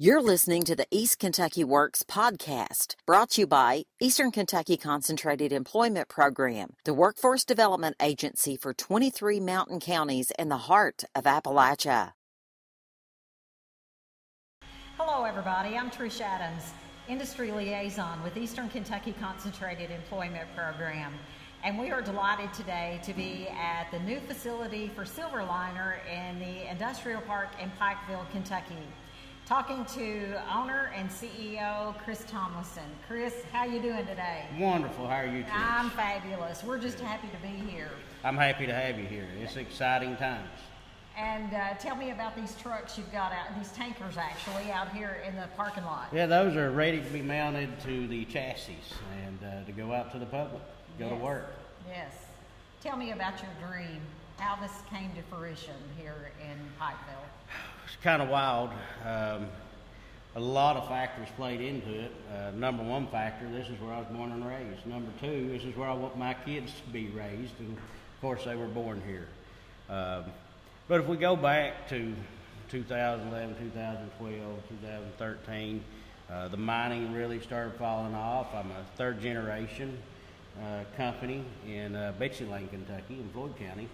You're listening to the East Kentucky Works podcast, brought to you by Eastern Kentucky Concentrated Employment Program, the workforce development agency for 23 mountain counties in the heart of Appalachia. Hello, everybody. I'm Trish Adams, industry liaison with Eastern Kentucky Concentrated Employment Program. And we are delighted today to be at the new facility for SilverLiner in the Industrial Park in Pikeville, Kentucky. Talking to owner and CEO Chris Tomlinson. Chris, how you doing today? Wonderful. How are you, Trish? I'm fabulous. We're just happy to be here. I'm happy to have you here. It's exciting times. And tell me about these trucks you've got out, these tankers actually, out here in the parking lot. Yeah, those are ready to be mounted to the chassis and to go out to the public, go to work. Yes. Tell me about your dream, how this came to fruition here in Pikeville. It's kind of wild. A lot of factors played into it. Number one factor, this is where I was born and raised. Number two, this is where I want my kids to be raised, and of course they were born here. But if we go back to 2011, 2012, 2013, the mining really started falling off. I'm a third generation company in Betsy Lane, Kentucky, in Floyd County,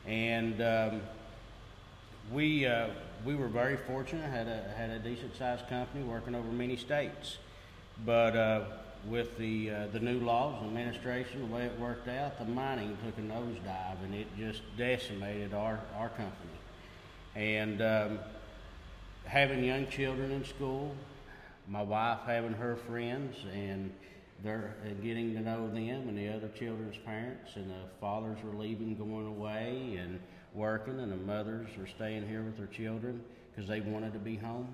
and we were very fortunate. Had a decent sized company working over many states, but with the new laws and administration, the way it worked out, the mining took a nosedive, and it just decimated our company. And having young children in school, my wife having her friends, and they're getting to know them and the other children's parents, and the fathers were leaving, going away, and working, and the mothers are staying here with their children because they wanted to be home.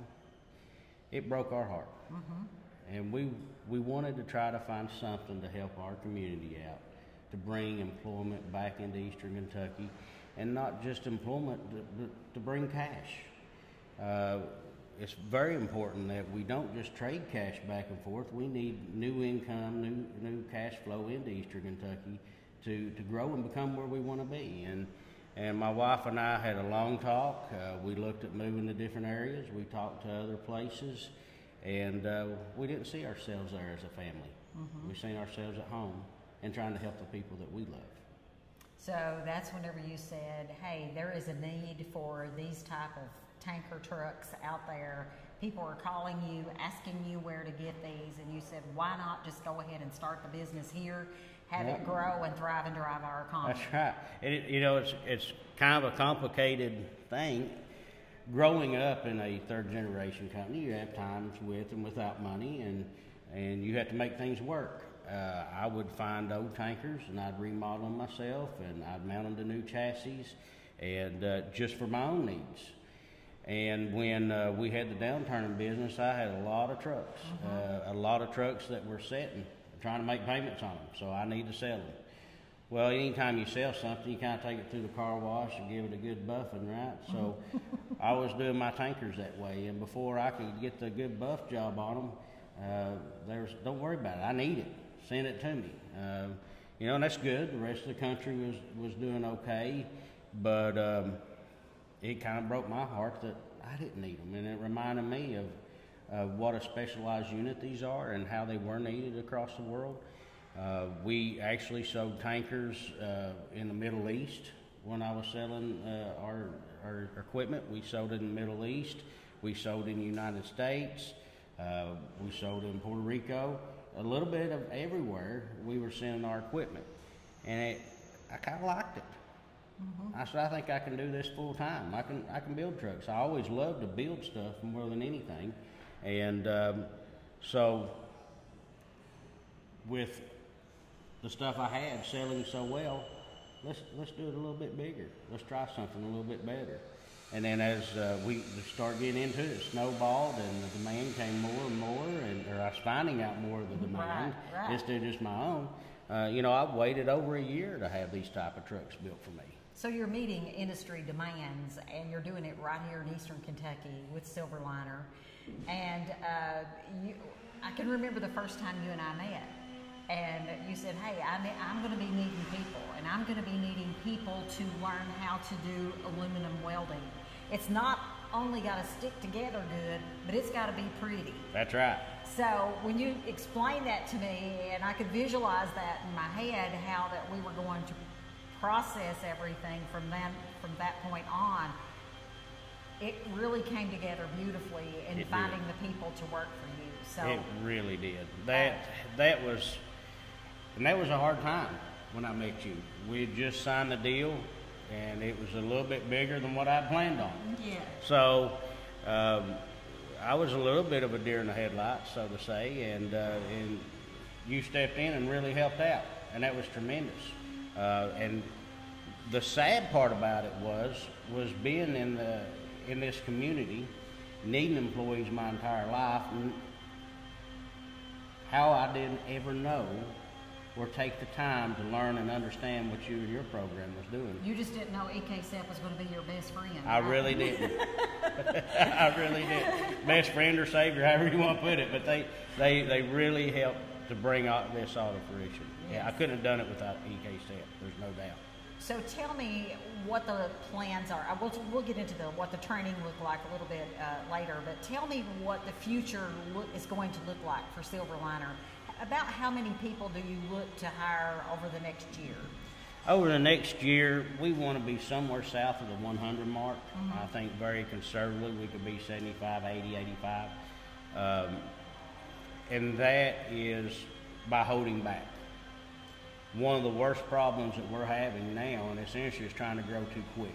It broke our heart. Mm-hmm. And we wanted to try to find something to help our community out, to bring employment back into Eastern Kentucky, and not just employment, to bring cash. It's very important that we don't just trade cash back and forth. We need new income, new cash flow into Eastern Kentucky to grow and become where we want to be. And my wife and I had a long talk. We looked at moving to different areas. We talked to other places, and we didn't see ourselves there as a family. Mm-hmm. We seen ourselves at home and trying to help the people that we love. So that's whenever you said, hey, there is a need for these type of tanker trucks out there. People are calling you, asking you where to get these, and you said, why not just go ahead and start the business here, have it grow and thrive and drive our economy? That's right. It's kind of a complicated thing. Growing up in a third generation company, you have times with and without money, and you have to make things work. I would find old tankers, and I'd remodel them myself, and I'd mount them to new chassis, and just for my own needs. And when we had the downturn in business, I had a lot of trucks, a lot of trucks that were sitting, trying to make payments on them, so I need to sell them. Well, anytime you sell something, you kind of take it through the car wash and give it a good buffing, right? So I was doing my tankers that way, and before I could get the good buff job on them, don't worry about it. I need it. Send it to me. And that's good. The rest of the country was doing okay, but it kind of broke my heart that I didn't need them, and it reminded me of what a specialized unit these are and how they were needed across the world. We actually sold tankers in the Middle East when I was selling our equipment. We sold it in the Middle East. We sold in the United States. We sold in Puerto Rico. A little bit of everywhere we were sending our equipment, and I kind of liked it. Mm-hmm. I said, I think I can do this full time. I can build trucks. I always loved to build stuff more than anything, and so with the stuff I had selling so well, let's do it a little bit bigger. Let's try something a little bit better. And then as we start getting into it, it snowballed, and the demand came more and more, or I was finding out more of the demand instead of just my own. I've waited over a year to have these type of trucks built for me. So you're meeting industry demands, and you're doing it right here in Eastern Kentucky with SilverLiner. And I can remember the first time you and I met, and you said, hey, I'm going to be needing people, and I'm going to be needing people to learn how to do aluminum welding. It's not only got to stick together good, but it's got to be pretty. That's right. So when you explained that to me, and I could visualize that in my head, how that we were going to process everything from that point on, it really came together beautifully in finding the people to work for you. So it really did. That was a hard time when I met you. We had just signed the deal, and it was a little bit bigger than what I planned on. Yeah. So I was a little bit of a deer in the headlights, so to say, and you stepped in and really helped out, and that was tremendous. And the sad part about it was being in this community, needing employees my entire life, and how I didn't ever know or take the time to learn and understand what you and your program was doing. You just didn't know EKCEP was going to be your best friend. I really didn't. I really didn't. Best friend or savior, however you want to put it, but they really helped to bring this all to fruition. Yes. Yeah, I couldn't have done it without EKCEP. There's no doubt. So tell me what the plans are. We'll get into what the training looked like a little bit later, but tell me what the future is going to look like for SilverLiner. About how many people do you look to hire over the next year? Over the next year, we want to be somewhere south of the 100 mark. Mm-hmm. I think very conservatively we could be 75, 80, 85. And that is by holding back. One of the worst problems that we're having now in this industry is trying to grow too quick.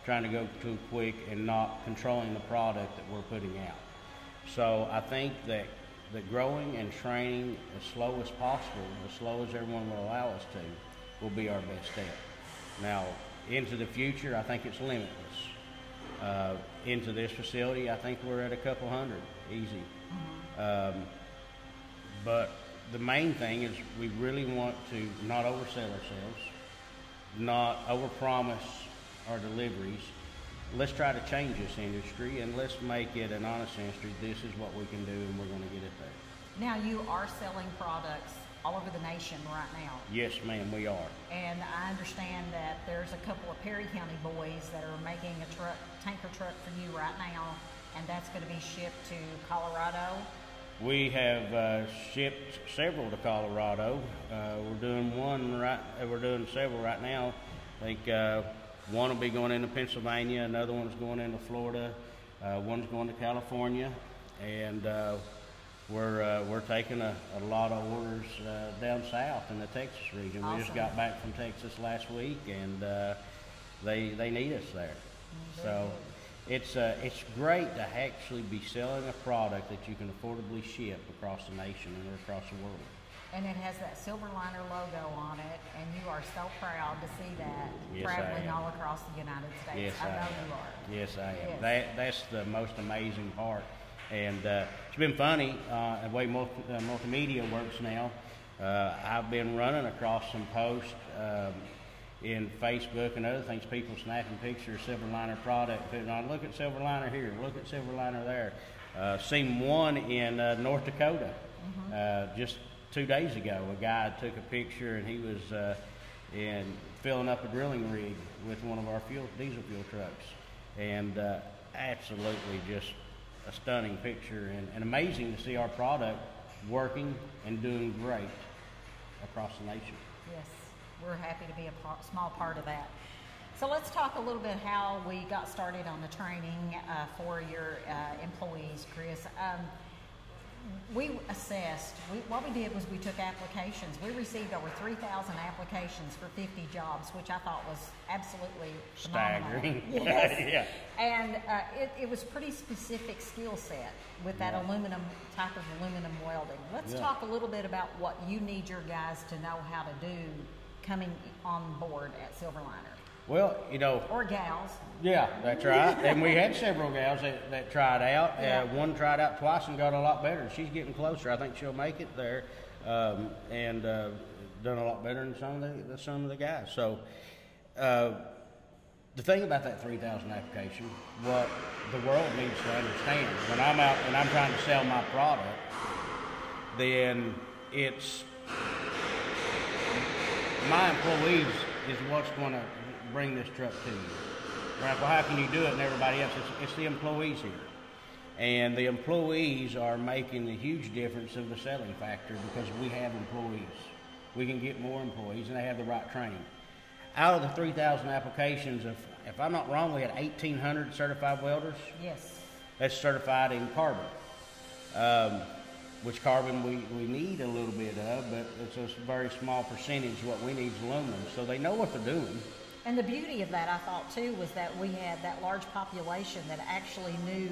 Trying to go too quick and not controlling the product that we're putting out. So I think that growing and training as slow as possible, as slow as everyone will allow us to, will be our best step. Now, into the future, I think it's limitless. Into this facility, I think we're at a couple hundred, easy. Mm-hmm. But the main thing is we really want to not oversell ourselves, not overpromise our deliveries. Let's try to change this industry, and let's make it an honest industry. This is what we can do, and we're going to get it there. Now, you are selling products all over the nation right now. Yes, ma'am, we are. And I understand that there's a couple of Perry County boys that are making a tanker truck for you right now, and that's going to be shipped to Colorado. We have shipped several to Colorado. We're doing several right now. I think one will be going into Pennsylvania, another one's going into Florida, one's going to California, and we're taking a lot of orders down south in the Texas region. Awesome. We just got back from Texas last week, and they need us there. So it's great to actually be selling a product that you can affordably ship across the nation and across the world. And it has that SilverLiner logo on it, and you are so proud to see that traveling all across the United States. Yes, I know you are. Yes, I am. Yes. That's the most amazing part. And it's been funny, the way Multimedia Works now. I've been running across some posts in Facebook and other things, people snapping pictures of SilverLiner product, putting on, look at SilverLiner here, look at SilverLiner there. Seen one in North Dakota, just 2 days ago. A guy took a picture, and he was filling up a drilling rig with one of our diesel fuel trucks, and absolutely just a stunning picture, and amazing to see our product working and doing great across the nation. Yes, we're happy to be a small part of that. So let's talk a little bit how we got started on the training for your employees, Chris. What we did was we took applications. We received over 3,000 applications for 50 jobs, which I thought was absolutely staggering. Yes. Yeah. And it was pretty specific skill set with that aluminum welding. Let's talk a little bit about what you need your guys to know how to do coming on board at SilverLiner. Well, or gals. Yeah, that's right. And we had several gals that tried out. Yeah. One tried out twice and got a lot better. She's getting closer. I think she'll make it there, and done a lot better than some of the guys. So the thing about that 3,000 application, what the world needs to understand, when I'm out and I'm trying to sell my product, then it's my employees is what's going to bring this truck to you. We're like, well, how can you do it and everybody else? It's the employees here. And the employees are making the huge difference of the selling factor because we have employees. We can get more employees and they have the right training. Out of the 3,000 applications, if I'm not wrong, we had 1,800 certified welders. Yes. That's certified in carbon, which carbon we need a little bit of, but it's a very small percentage. What we need is aluminum, so they know what they're doing. And the beauty of that, I thought, too, was that we had that large population that actually knew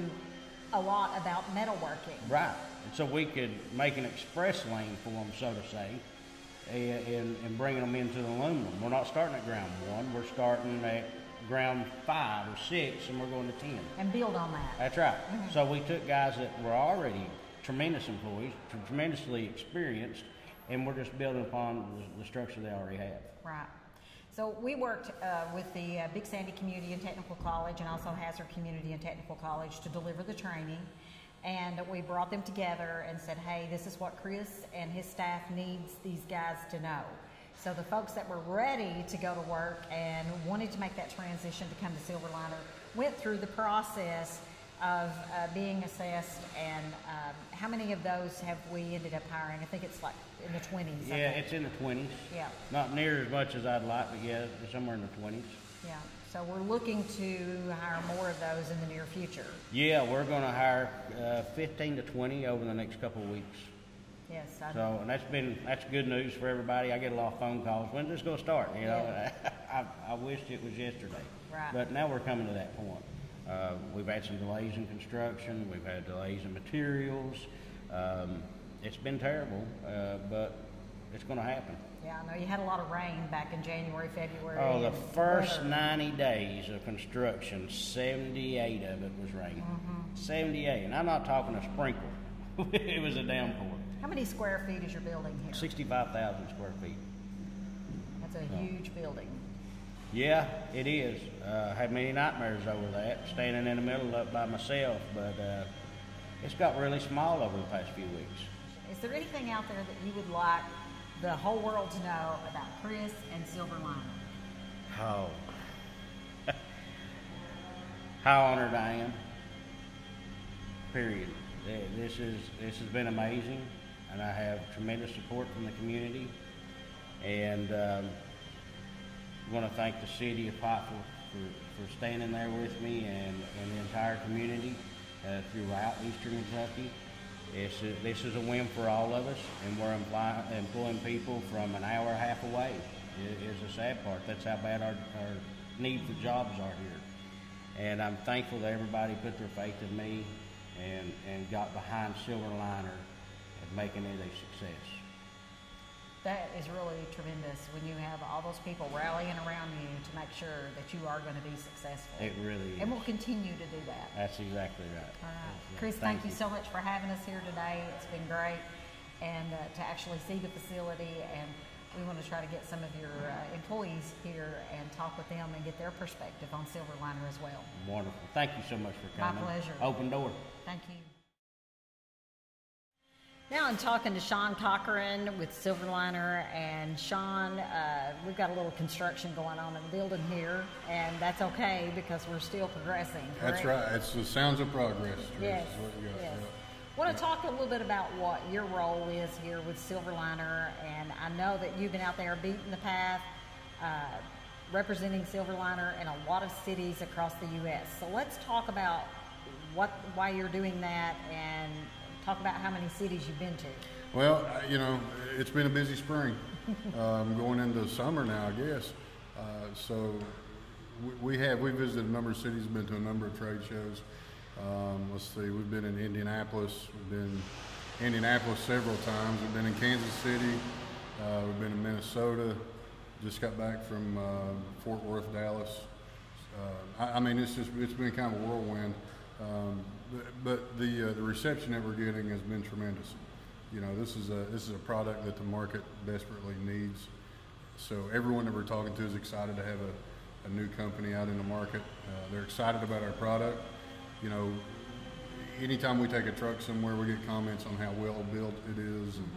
a lot about metalworking. Right. And so we could make an express lane for them, so to say, and bringing them into the aluminum. We're not starting at ground 1. We're starting at ground 5 or 6, and we're going to 10. And build on that. That's right. Mm-hmm. So we took guys that were already tremendous employees, tremendously experienced, and we're just building upon the structure they already have. Right. So we worked with the Big Sandy Community and Technical College and also Hazard Community and Technical College to deliver the training. And we brought them together and said, hey, this is what Chris and his staff needs these guys to know. So the folks that were ready to go to work and wanted to make that transition to come to SilverLiner went through the process of being assessed. And how many of those have we ended up hiring? I think it's like in the 20s. Yeah, it's in the 20s. Yeah. Not near as much as I'd like, but yeah, somewhere in the 20s. Yeah. So we're looking to hire more of those in the near future. Yeah, we're going to hire 15 to 20 over the next couple of weeks. Yes, and that's good news for everybody. I get a lot of phone calls. When's this going to start? You know, yeah. I wished it was yesterday. Right. But now we're coming to that point. We've had some delays in construction. We've had delays in materials. It's been terrible, but it's going to happen. Yeah, I know you had a lot of rain back in January, February. Oh, the first 90 days of construction, 78 of it was rain. Mm-hmm. 78, and I'm not talking a sprinkle. It was a downpour. How many square feet is your building here? 65,000 square feet. That's a huge building. Yeah, it is. Had many nightmares over that, standing in the middle of it by myself, but it's got really small over the past few weeks. Is there anything out there that you would like the whole world to know about Chris and SilverLiner? Oh. How honored I am. Period. This has been amazing, and I have tremendous support from the community. And I want to thank the city of Pike for standing there with me and the entire community throughout Eastern Kentucky. This is a win for all of us, and we're employing people from an hour and a half away. Is the sad part. That's how bad our need for jobs are here. And I'm thankful that everybody put their faith in me and got behind SilverLiner and making it a success. That is really tremendous when you have all those people rallying around you to make sure that you are going to be successful. It really is. And we'll continue to do that. That's exactly right. All right. Chris, thank you so much for having us here today. It's been great. And to actually see the facility, and we want to try to get some of your employees here and talk with them and get their perspective on SilverLiner as well. Wonderful. Thank you so much for coming. My pleasure. Open door. Thank you. Now I'm talking to Sean Cochran with SilverLiner, and Sean, we've got a little construction going on in the building here, and that's okay because we're still progressing. Correct? That's right. It's the sounds of progress. Yes. Is what you got. Yes. I want to talk a little bit about what your role is here with SilverLiner, and I know that you've been out there beating the path, representing SilverLiner in a lot of cities across the U.S. So let's talk about why you're doing that, and talk about how many cities you've been to. Well, you know, it's been a busy spring. Going into summer now, I guess. So we visited a number of cities, been to a number of trade shows. Let's see, we've been in Indianapolis. We've been in Indianapolis several times. We've been in Kansas City. We've been in Minnesota. Just got back from Fort Worth, Dallas. I mean, it's been kind of a whirlwind. But the reception that we're getting has been tremendous. You know, this is a product that the market desperately needs. So everyone that we're talking to is excited to have a new company out in the market. They're excited about our product. You know, anytime we take a truck somewhere, we get comments on how well built it is, and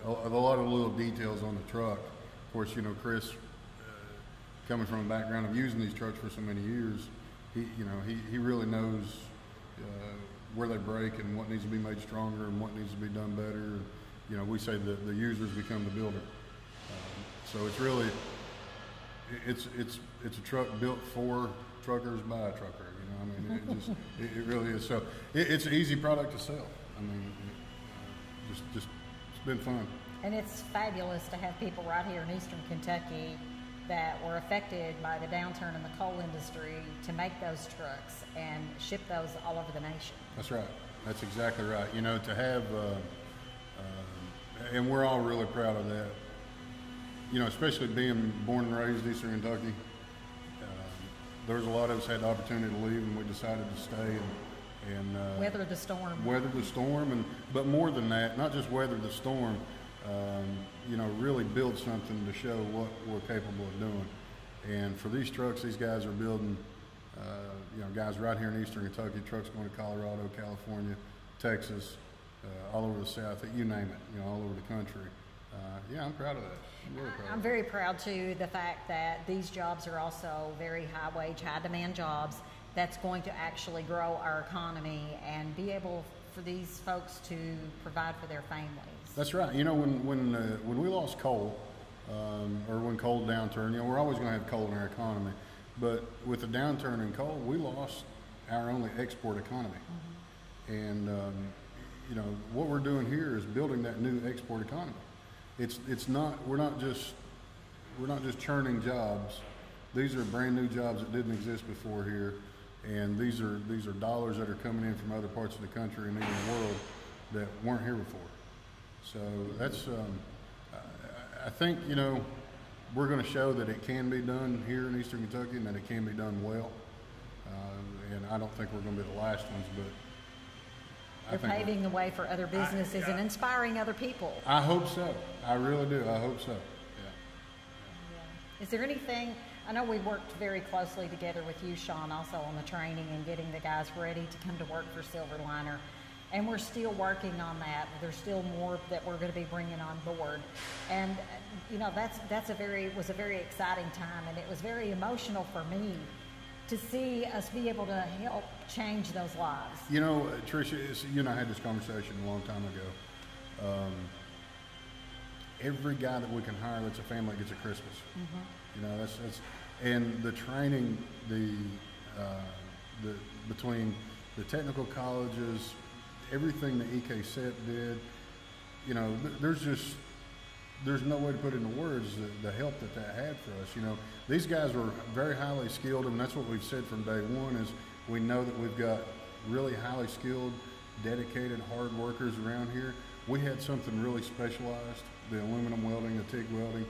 a lot of little details on the truck. Of course, you know, Chris coming from a background of using these trucks for so many years, he really knows where they break and what needs to be made stronger and what needs to be done better. You know, we say the users become the builder. So it's really, it's a truck built for truckers by a trucker. You know, I mean, it really is. So it's an easy product to sell. I mean, just it's been fun. And it's fabulous to have people right here in Eastern Kentucky that were affected by the downturn in the coal industry to make those trucks and ship those all over the nation. That's right. That's exactly right. You know, to have, and we're all really proud of that. You know, especially being born and raised in Eastern Kentucky, there was a lot of us had the opportunity to leave, and we decided to stay and weather the storm. Weather the storm, but more than that, not just weather the storm. You know, really build something to show what we're capable of doing. And for these trucks, these guys are building, you know, guys right here in Eastern Kentucky, trucks going to Colorado, California, Texas, all over the South, you name it, you know, all over the country. Yeah, I'm proud of that. I'm really proud. I'm very proud too, the fact that these jobs are also very high wage, high demand jobs that's going to actually grow our economy and be able for these folks to provide for their families. That's right. You know, when we lost coal, or when coal downturn, you know, we're always going to have coal in our economy, but with the downturn in coal, we lost our only export economy. Mm-hmm. And you know, what we're doing here is building that new export economy. It's not, we're not just churning jobs. These are brand new jobs that didn't exist before here, and these are dollars that are coming in from other parts of the country and even the world that weren't here before. So that's, I think, you know, we're going to show that it can be done here in Eastern Kentucky and that it can be done well. And I don't think we're going to be the last ones, but you're paving the way for other businesses and inspiring other people. I hope so. I really do. I hope so. Yeah. Is there anything, I know we worked very closely together with you, Sean, also on the training and getting the guys ready to come to work for SilverLiner. And we're still working on that. There's still more that we're going to be bringing on board. And, you know, was a very exciting time, and it was very emotional for me to see us be able to help change those lives. You know, Tricia, you and I had this conversation a long time ago. Every guy that we can hire that's a family gets a Christmas. Mm-hmm. You know, that's and the training, the between the technical colleges, everything that EKCEP did, you know, there's no way to put into words the help that had for us. You know, these guys were very highly skilled, and that's what we've said from day one is we know that we've got really highly skilled, dedicated, hard workers around here. We had something really specialized, the aluminum welding, the TIG welding,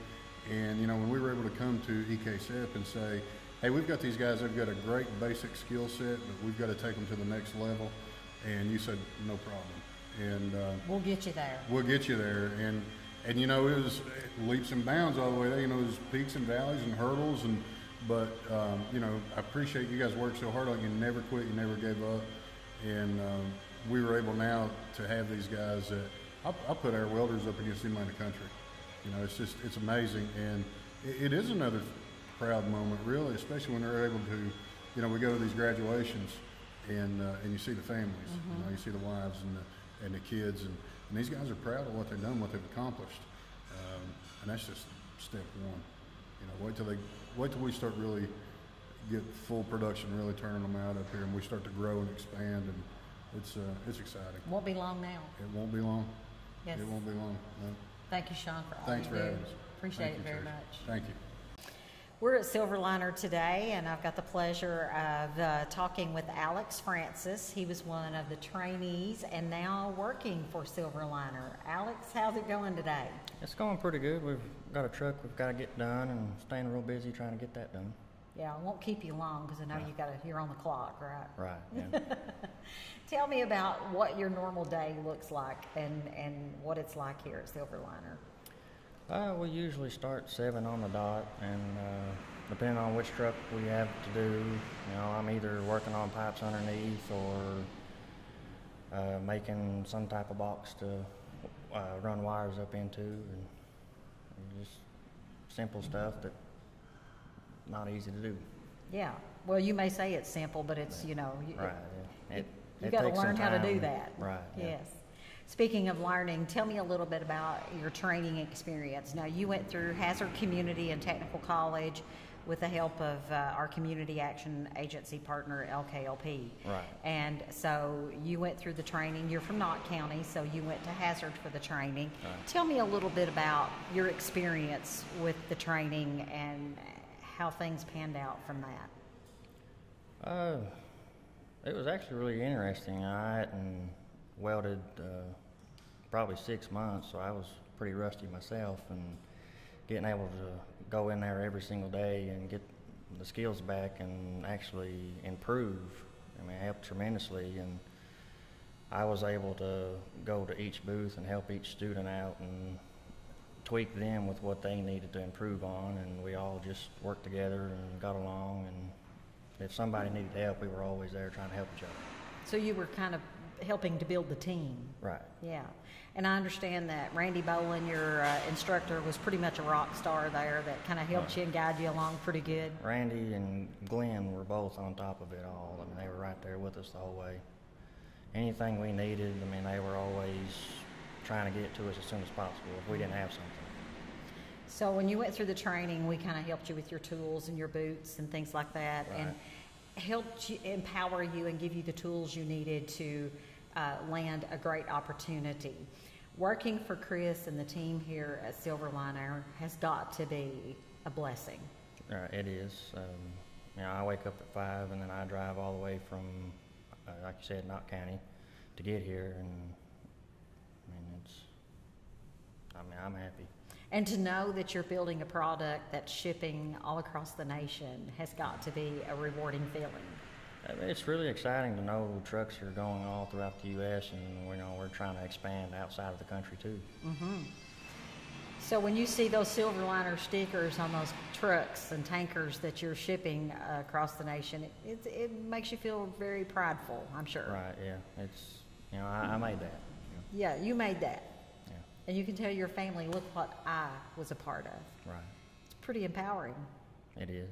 and, you know, when we were able to come to EKCEP and say, hey, we've got these guys, they've got a great basic skill set, but we've got to take them to the next level, and you said, no problem. And we'll get you there. We'll get you there. And you know, it was leaps and bounds all the way there. You know, it was peaks and valleys and hurdles, but you know, I appreciate you guys worked so hard. Like, you never quit, you never gave up, and we were able now to have these guys that I'll put our welders up against anybody in the country. You know, it's amazing, and it is another proud moment, really, especially when they're able to, you know, we go to these graduations, and you see the families, mm-hmm. You know, you see the wives and the kids, and these guys are proud of what they've done, what they've accomplished, and that's just step one. You know, wait till we start really get full production, really turning them out up here, and we start to grow and expand, and it's exciting. Won't be long now. It won't be long. Yes. It won't be long. No. Thank you, Sean, for all Thanks you for do. having us. Appreciate it very much. Thank you. We're at SilverLiner today, and I've got the pleasure of talking with Alex Francis. He was one of the trainees and now working for SilverLiner. Alex, how's it going today? It's going pretty good. We've got a truck we've got to get done, and staying real busy trying to get that done. Yeah, I won't keep you long because I know you're on the clock, right? Right, yeah. Tell me about what your normal day looks like and what it's like here at SilverLiner. We usually start 7 on the dot, and depending on which truck we have to do, you know, I'm either working on pipes underneath or making some type of box to run wires up into, and just simple stuff that not easy to do. Yeah. Well, you may say it's simple, but it's, you know, Right. Yeah. you got to takes some learn how to do time. that. Right. Yeah. Yes. Speaking of learning, tell me a little bit about your training experience. Now, you went through Hazard Community and Technical College with the help of our Community Action Agency partner, LKLP. Right. And so you went through the training. You're from Knott County, so you went to Hazard for the training. Right. Tell me a little bit about your experience with the training and how things panned out from that. It was actually really interesting. I hadn't welded probably 6 months, so I was pretty rusty myself, and getting able to go in there every single day and get the skills back and actually improve, I mean, it helped tremendously. And I was able to go to each booth and help each student out and tweak them with what they needed to improve on, and we all just worked together and got along, and if somebody needed help, we were always there trying to help each other. So you were kind of helping to build the team. Right. Yeah. And I understand that Randy Bolin, your instructor, was pretty much a rock star there that kind of helped you and guided you along pretty good. Randy and Glenn were both on top of it all. I mean, they were right there with us the whole way. Anything we needed, I mean, they were always trying to get it to us as soon as possible if we didn't have something. So when you went through the training, we kind of helped you with your tools and your boots and things like that, Right. and helped you, empower you and give you the tools you needed to land a great opportunity. Working for Chris and the team here at SilverLiner has got to be a blessing. It is. You know, I wake up at 5 and then I drive all the way from, like you said, Knott County to get here, and I'm happy. And to know that you're building a product that's shipping all across the nation has got to be a rewarding feeling. I mean, it's really exciting to know trucks are going all throughout the U.S. and we're trying to expand outside of the country too. Mm-hmm. So when you see those SilverLiner stickers on those trucks and tankers that you're shipping across the nation, it makes you feel very prideful, I'm sure. Right. Yeah. It's I made that. Yeah, you made that. Yeah. And you can tell your family, look what I was a part of. Right. It's pretty empowering. It is.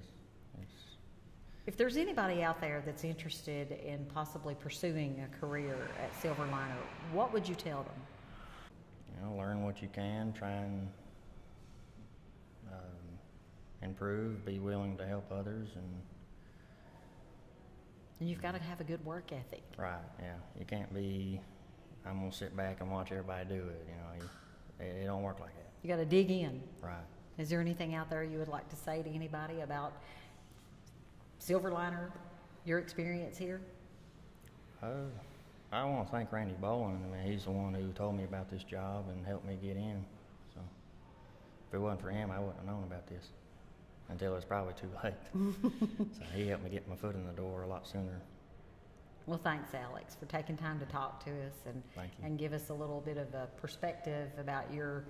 If there's anybody out there that's interested in possibly pursuing a career at SilverLiner, what would you tell them? Learn what you can, try and improve, be willing to help others, And you've got to have a good work ethic. Right, yeah. You can't be, I'm going to sit back and watch everybody do it, it don't work like that. You got to dig in. Right. Is there anything out there you would like to say to anybody about SilverLiner, your experience here? I want to thank Randy Bolin. I mean, he's the one who told me about this job and helped me get in. So if it wasn't for him, I wouldn't have known about this until it was probably too late. So he helped me get my foot in the door a lot sooner. Well, thanks, Alex, for taking time to talk to us and give us a little bit of a perspective about your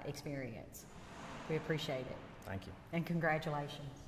experience. We appreciate it. Thank you. And congratulations.